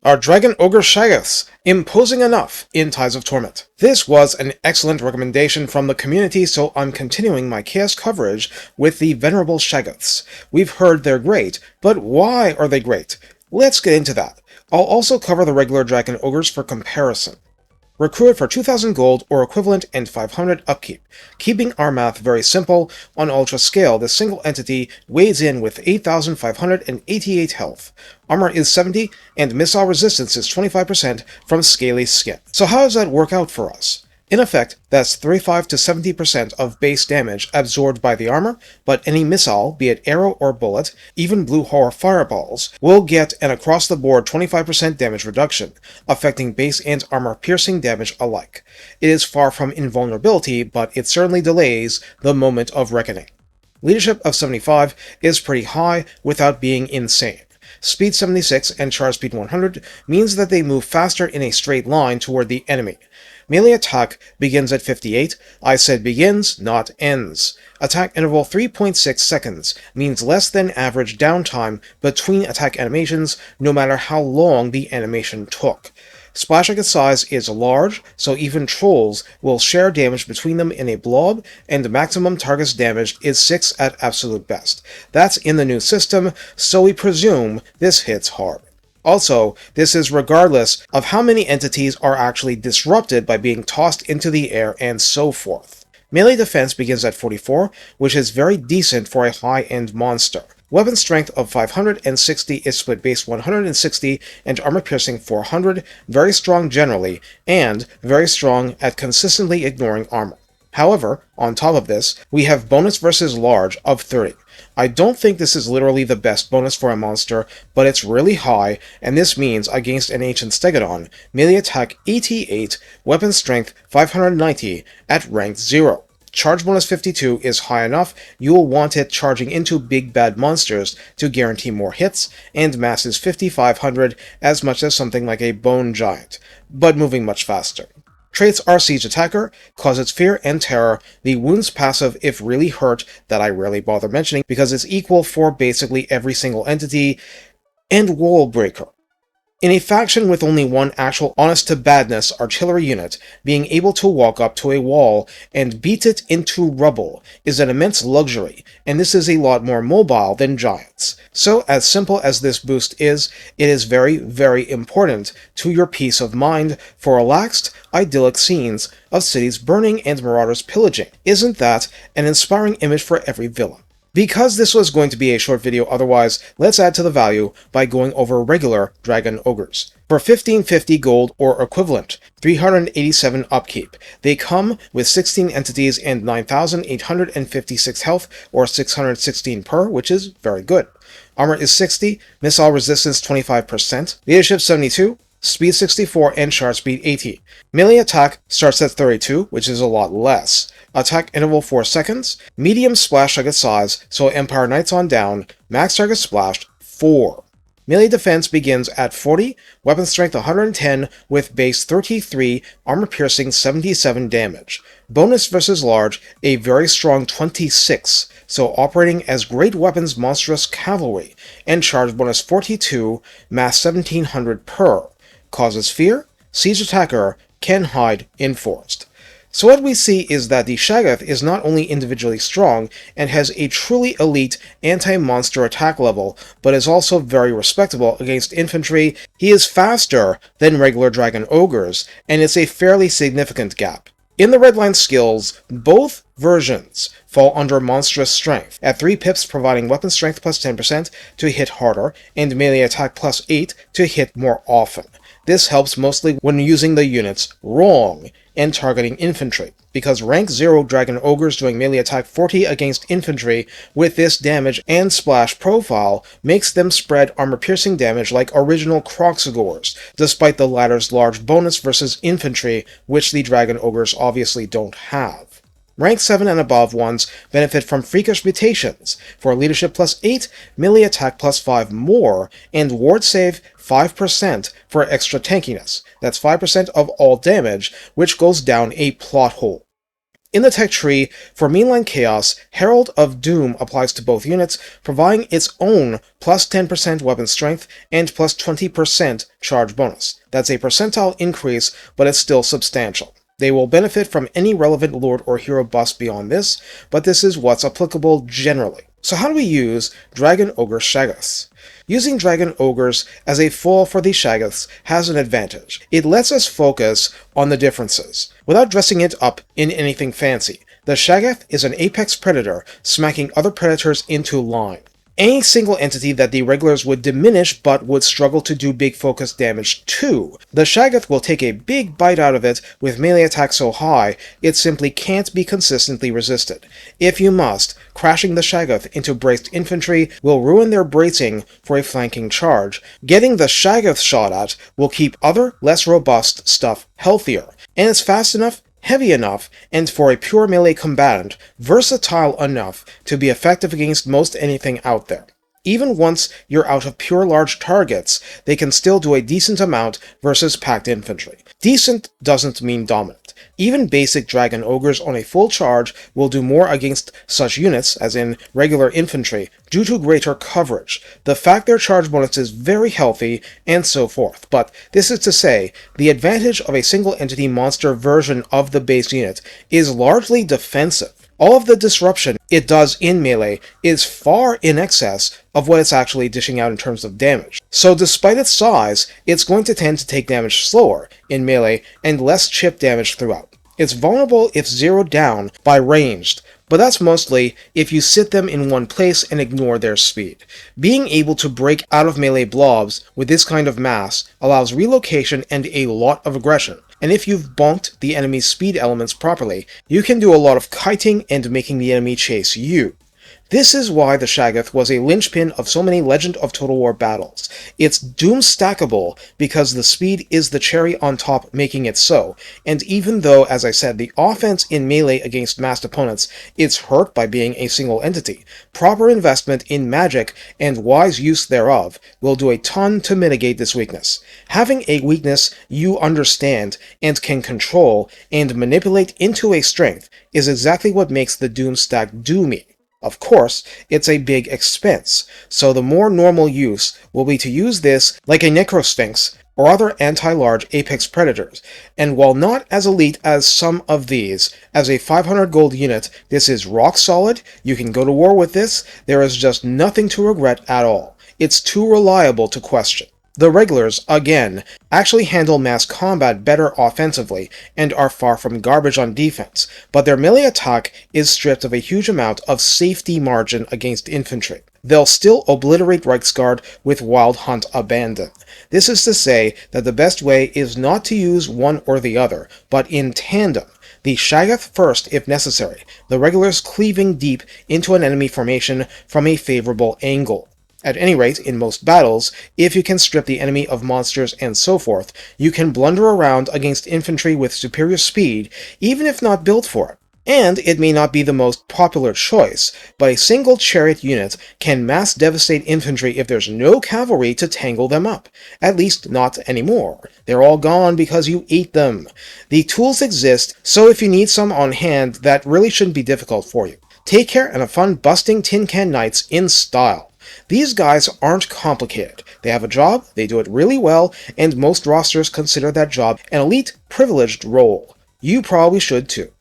Are Dragon Ogre Shaggoths imposing enough in Tides of Torment? This was an excellent recommendation from the community, so I'm continuing my chaos coverage with the Venerable Shaggoths. We've heard they're great, but why are they great? Let's get into that. I'll also cover the regular Dragon Ogres for comparison. Recruit for 2,000 gold or equivalent and 500 upkeep. Keeping our math very simple, on Ultra scale, the single entity weighs in with 8,588 health. Armor is 70, and missile resistance is 25% from Scaly Skin. So how does that work out for us? In effect, that's 35 to 70% of base damage absorbed by the armor, but any missile, be it arrow or bullet, even blue horror fireballs, will get an across-the-board 25% damage reduction, affecting base and armor-piercing damage alike. It is far from invulnerability, but it certainly delays the moment of reckoning. Leadership of 75 is pretty high without being insane. Speed 76 and charge speed 100 means that they move faster in a straight line toward the enemy. Melee attack begins at 58. I said begins, not ends. Attack interval 3.6 seconds means less than average downtime between attack animations, no matter how long the animation took. Splash rocket size is large, so even trolls will share damage between them in a blob, and maximum target's damage is 6 at absolute best. That's in the new system, so we presume this hits hard. Also, this is regardless of how many entities are actually disrupted by being tossed into the air and so forth. Melee defense begins at 44, which is very decent for a high-end monster. Weapon strength of 560 is split base 160 and armor piercing 400, very strong generally, and very strong at consistently ignoring armor. However, on top of this, we have bonus versus large of 30. I don't think this is literally the best bonus for a monster, but it's really high, and this means against an Ancient Stegodon, melee attack 88, weapon strength 590 at rank 0. Charge bonus 52 is high enough, you'll want it charging into big bad monsters to guarantee more hits, and mass is 5,500, as much as something like a Bone Giant, but moving much faster. Traits are Siege Attacker, causes fear and terror, the wounds passive if really hurt, that I rarely bother mentioning because it's equal for basically every single entity, and Wall Breaker. In a faction with only one actual honest-to-badness artillery unit, being able to walk up to a wall and beat it into rubble is an immense luxury, and this is a lot more mobile than giants. So, as simple as this boost is, it is very, very important to your peace of mind for relaxed, idyllic scenes of cities burning and marauders pillaging. Isn't that an inspiring image for every villain? Because this was going to be a short video otherwise, let's add to the value by going over regular Dragon Ogres. For 1550 gold or equivalent, 387 upkeep, they come with 16 entities and 9,856 health, or 616 per, which is very good. Armor is 60, missile resistance 25%, leadership 72, speed 64, and charge speed 80. Melee attack starts at 32, which is a lot less. Attack interval 4 seconds. Medium splash target size, so Empire Knights on down. Max target splashed 4. Melee defense begins at 40, weapon strength 110 with base 33, armor piercing 77 damage. Bonus versus large, a very strong 26, so operating as great weapons monstrous cavalry, and charge bonus 42, mass 1700 per. Causes fear, Siege Attacker, can hide in forest. So what we see is that the Shaggoth is not only individually strong and has a truly elite anti-monster attack level, but is also very respectable against infantry. He is faster than regular Dragon Ogres, and it's a fairly significant gap. In the redline skills, both versions fall under monstrous strength, at 3 pips providing weapon strength plus 10% to hit harder, and melee attack plus 8 to hit more often. This helps mostly when using the units wrong and targeting infantry, because rank 0 Dragon Ogres doing melee attack 40 against infantry with this damage and splash profile makes them spread armor-piercing damage like original Croxagores, despite the latter's large bonus versus infantry, which the Dragon Ogres obviously don't have. Rank 7 and above ones benefit from freakish mutations, for leadership plus 8, melee attack plus 5 more, and ward save 5% for extra tankiness. That's 5% of all damage, which goes down a plot hole. In the tech tree, for mainline Chaos, Herald of Doom applies to both units, providing its own plus 10% weapon strength and plus 20% charge bonus. That's a percentile increase, but it's still substantial. They will benefit from any relevant lord or hero buffs beyond this, but this is what's applicable generally. So how do we use Dragon Ogre Shaggoths? Using Dragon Ogres as a foil for the Shaggoths has an advantage. It lets us focus on the differences, without dressing it up in anything fancy. The Shaggoth is an apex predator, smacking other predators into line. Any single entity that the regulars would diminish but would struggle to do big focus damage to. The Shaggoth will take a big bite out of it with melee attack so high, it simply can't be consistently resisted. If you must, crashing the Shaggoth into braced infantry will ruin their bracing for a flanking charge. Getting the Shaggoth shot at will keep other, less robust stuff healthier, and it's fast enough, heavy enough, and for a pure melee combatant, versatile enough to be effective against most anything out there. Even once you're out of pure large targets, they can still do a decent amount versus packed infantry. Decent doesn't mean dominant. Even basic Dragon Ogres on a full charge will do more against such units, as in regular infantry, due to greater coverage, the fact their charge bonus is very healthy, and so forth. But this is to say, the advantage of a single entity monster version of the base unit is largely defensive. All of the disruption it does in melee is far in excess of what it's actually dishing out in terms of damage. So despite its size, it's going to tend to take damage slower in melee and less chip damage throughout. It's vulnerable if zeroed down by ranged, but that's mostly if you sit them in one place and ignore their speed. Being able to break out of melee blobs with this kind of mass allows relocation and a lot of aggression, and if you've bonked the enemy's speed elements properly, you can do a lot of kiting and making the enemy chase you. This is why the Shaggoth was a linchpin of so many Legend of Total War battles. It's doom stackable because the speed is the cherry on top making it so, and even though, as I said, the offense in melee against massed opponents is hurt by being a single entity, proper investment in magic and wise use thereof will do a ton to mitigate this weakness. Having a weakness you understand and can control and manipulate into a strength is exactly what makes the doom stack doomy. Of course, it's a big expense, so the more normal use will be to use this like a Necrosphinx or other anti-large apex predators, and while not as elite as some of these, as a 500 gold unit, this is rock solid, you can go to war with this, there is just nothing to regret at all. It's too reliable to question. The regulars, again, actually handle mass combat better offensively and are far from garbage on defense, but their melee attack is stripped of a huge amount of safety margin against infantry. They'll still obliterate Reiksguard with Wild Hunt abandon. This is to say that the best way is not to use one or the other, but in tandem. The Shaggoth first if necessary, the regulars cleaving deep into an enemy formation from a favorable angle. At any rate, in most battles, if you can strip the enemy of monsters and so forth, you can blunder around against infantry with superior speed, even if not built for it. And it may not be the most popular choice, but a single chariot unit can mass devastate infantry if there's no cavalry to tangle them up. At least not anymore. They're all gone because you ate them. The tools exist, so if you need some on hand, that really shouldn't be difficult for you. Take care and have fun busting Tin Can Knights in style. These guys aren't complicated. They have a job, they do it really well, and most rosters consider that job an elite, privileged role. You probably should too.